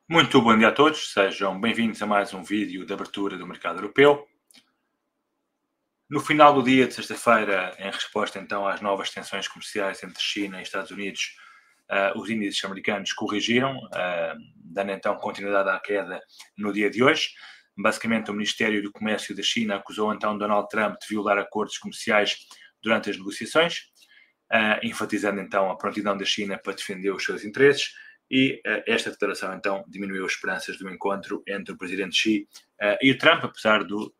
Muito bom dia a todos, sejam bem-vindos a mais um vídeo de abertura do mercado europeu. No final do dia de sexta-feira, em resposta então às novas tensões comerciais entre China e Estados Unidos, os índices americanos corrigiram, dando então continuidade à queda no dia de hoje. Basicamente, o Ministério do Comércio da China acusou então Donald Trump de violar acordos comerciais durante as negociações, enfatizando então a prontidão da China para defender os seus interesses. E esta declaração, então, diminuiu as esperanças do encontro entre o presidente Xi e o Trump, apesar do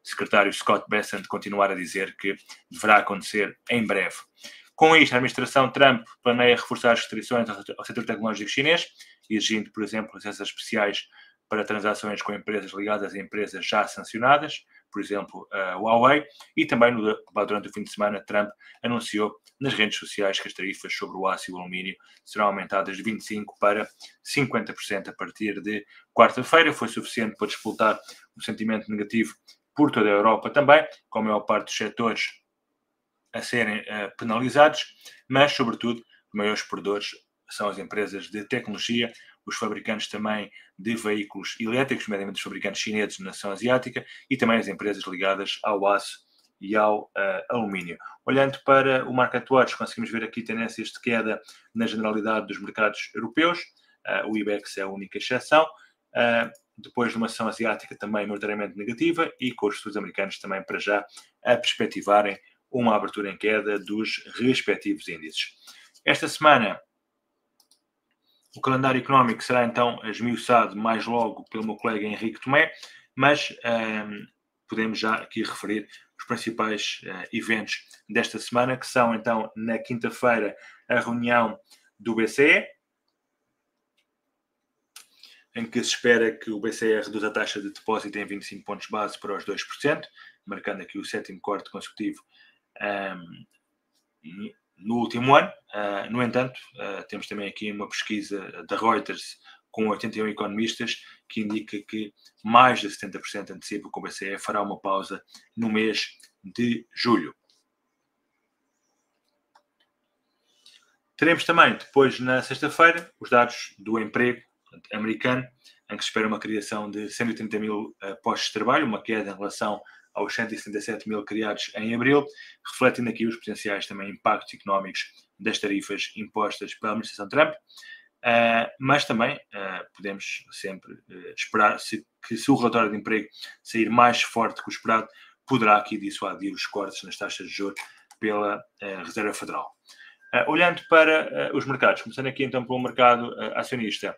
secretário Scott Bessent continuar a dizer que deverá acontecer em breve. Com isto, a administração Trump planeia reforçar as restrições ao setor tecnológico chinês, exigindo, por exemplo, licenças especiais para transações com empresas ligadas a empresas já sancionadas, por exemplo, a Huawei, e também durante o fim de semana Trump anunciou nas redes sociais que as tarifas sobre o aço e o alumínio serão aumentadas de 25% para 50% a partir de quarta-feira. Foi suficiente para despoltar um sentimento negativo por toda a Europa também, com a maior parte dos setores a serem penalizados, mas, sobretudo, os maiores perdedores são as empresas de tecnologia, os fabricantes também de veículos elétricos, nomeadamente os fabricantes chineses na nação asiática, e também as empresas ligadas ao aço e ao alumínio. Olhando para o Market Watch, conseguimos ver aqui tendências de queda na generalidade dos mercados europeus. O IBEX é a única exceção. Depois de uma ação asiática também maioritariamente negativa e com os estudos americanos também para já a perspectivarem uma abertura em queda dos respectivos índices. Esta semana o calendário económico será então esmiuçado mais logo pelo meu colega Henrique Tomé, mas podemos já aqui referir os principais eventos desta semana, que são então na quinta-feira a reunião do BCE, em que se espera que o BCE reduza a taxa de depósito em 25 pontos base para os 2%, marcando aqui o sétimo corte consecutivo no último ano. No entanto, temos também aqui uma pesquisa da Reuters com 81 economistas que indica que mais de 70% antecipa que o BCE fará uma pausa no mês de julho. Teremos também, depois, na sexta-feira, os dados do emprego americano, em que se espera uma criação de 130 mil postos de trabalho, uma queda em relação aos 177 mil criados em abril, refletindo aqui os potenciais também impactos económicos das tarifas impostas pela administração Trump, mas também podemos sempre esperar que se o relatório de emprego sair mais forte que o esperado, poderá aqui dissuadir os cortes nas taxas de juros pela Reserva Federal. Olhando para os mercados, começando aqui então pelo mercado acionista,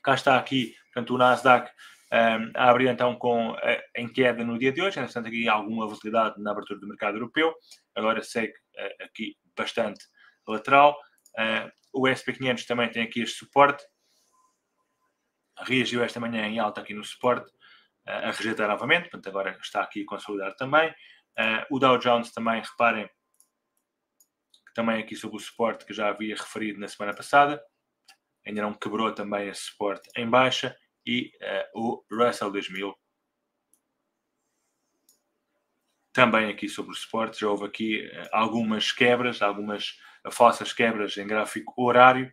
cá está aqui, portanto, o Nasdaq a abrir então em queda no dia de hoje, entretanto aqui alguma volatilidade na abertura do mercado europeu, agora segue aqui bastante lateral. O S&P 500 também tem aqui este suporte, reagiu esta manhã em alta aqui no suporte, a rejeitar novamente, portanto agora está aqui a consolidar também. O Dow Jones também, reparem, também aqui sobre o suporte que já havia referido na semana passada, ainda não quebrou também esse suporte em baixa, e o Russell 2000 também aqui sobre o suporte. Já houve aqui algumas quebras, algumas falsas quebras em gráfico horário,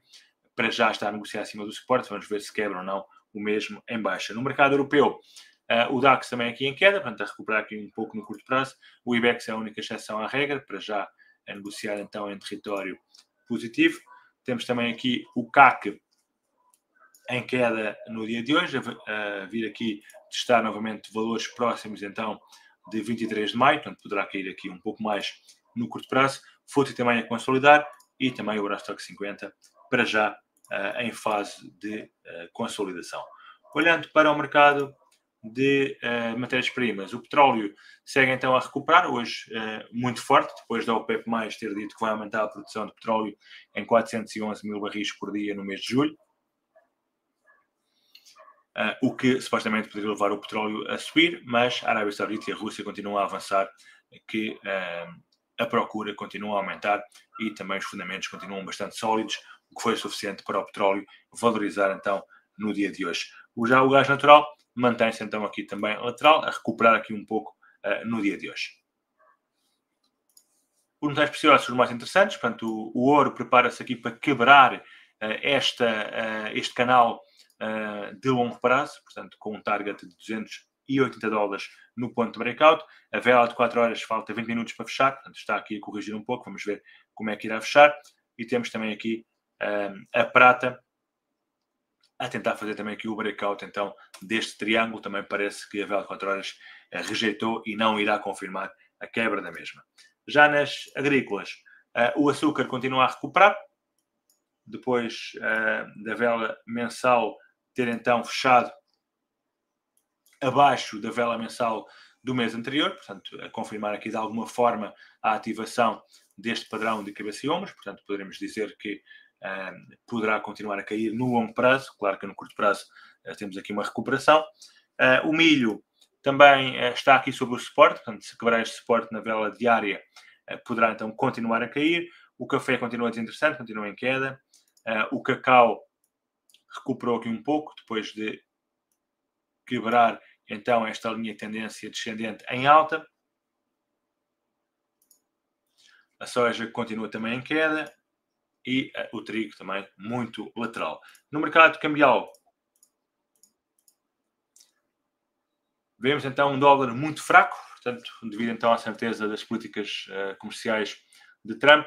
para já estar a negociar acima do suporte, vamos ver se quebra ou não o mesmo em baixa. No mercado europeu, o DAX também aqui em queda, portanto a recuperar aqui um pouco no curto prazo. O IBEX é a única exceção à regra, para já a negociar então em território positivo. Temos também aqui o CAC em queda no dia de hoje, a vir aqui testar novamente valores próximos então de 23 de maio, portanto poderá cair aqui um pouco mais no curto prazo. FTSE também a consolidar e também o Eurostoxx 50 para já em fase de consolidação. Olhando para o mercado de matérias-primas, o petróleo segue então a recuperar, hoje muito forte, depois da OPEP+ ter dito que vai aumentar a produção de petróleo em 411 mil barris por dia no mês de julho, o que supostamente poderia levar o petróleo a subir, mas a Arábia Saudita e a Rússia continuam a avançar, que a procura continua a aumentar e também os fundamentos continuam bastante sólidos, o que foi suficiente para o petróleo valorizar então no dia de hoje. Já o gás natural mantém-se então aqui também lateral, a recuperar aqui um pouco no dia de hoje. Os metais preciosos são os mais interessantes, portanto o ouro prepara-se aqui para quebrar este canal de longo prazo, portanto, com um target de $280 no ponto de breakout. A vela de 4 horas falta 20 minutos para fechar, portanto, está aqui a corrigir um pouco. Vamos ver como é que irá fechar. E temos também aqui a prata a tentar fazer também aqui o breakout, então, deste triângulo. Também parece que a vela de 4 horas rejeitou e não irá confirmar a quebra da mesma. Já nas agrícolas, o açúcar continua a recuperar, depois da vela mensal ter então fechado abaixo da vela mensal do mês anterior, portanto, a confirmar aqui de alguma forma a ativação deste padrão de cabeça e ombros. Portanto, poderemos dizer que poderá continuar a cair no longo prazo. Claro que no curto prazo temos aqui uma recuperação. O milho também está aqui sobre o suporte, portanto, se quebrar este suporte na vela diária, poderá então continuar a cair. O café continua desinteressante, continua em queda. O cacau recuperou aqui um pouco, depois de quebrar então esta linha de tendência descendente em alta. A soja continua também em queda e o trigo também muito lateral. No mercado cambial, vemos então um dólar muito fraco, portanto, devido então à certeza das políticas comerciais de Trump.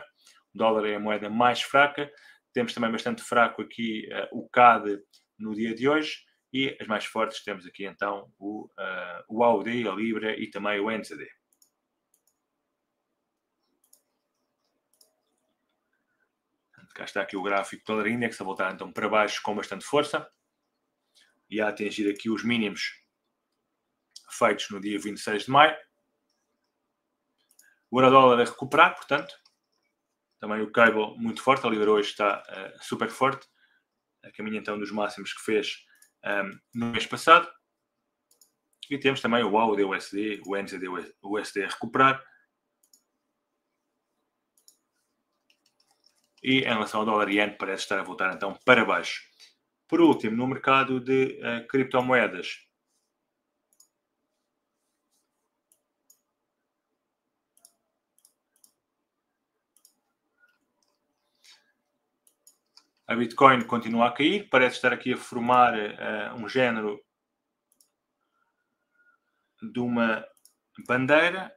O dólar é a moeda mais fraca. Temos também bastante fraco aqui o CAD no dia de hoje. E as mais fortes temos aqui então o AUD, a Libra e também o NZD. Cá está aqui o gráfico do Dólar Index a voltar então para baixo com bastante força e a atingir aqui os mínimos feitos no dia 26 de maio. O euro-dólar a recuperar, portanto. Também o cable muito forte. A Libra hoje está super forte. A caminho então dos máximos que fez no mês passado. E temos também o AUD USD, o NZD USD a recuperar. E em relação ao dólar iene, parece estar a voltar então para baixo. Por último, no mercado de criptomoedas, a Bitcoin continua a cair, parece estar aqui a formar um género de uma bandeira,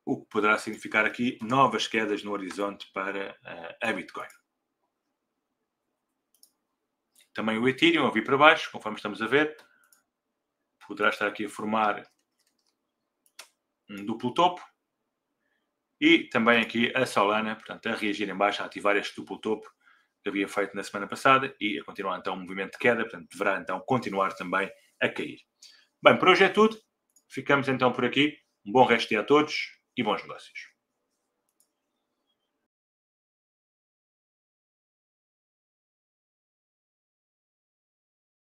o que poderá significar aqui novas quedas no horizonte para a Bitcoin. Também o Ethereum a vir para baixo, conforme estamos a ver, poderá estar aqui a formar um duplo topo. E também aqui a Solana, portanto, a reagir em baixo, a ativar este duplo topo que havia feito na semana passada e a continuar então um movimento de queda, portanto, deverá então continuar também a cair. Bem, por hoje é tudo. Ficamos então por aqui. Um bom resto de dia a todos e bons negócios.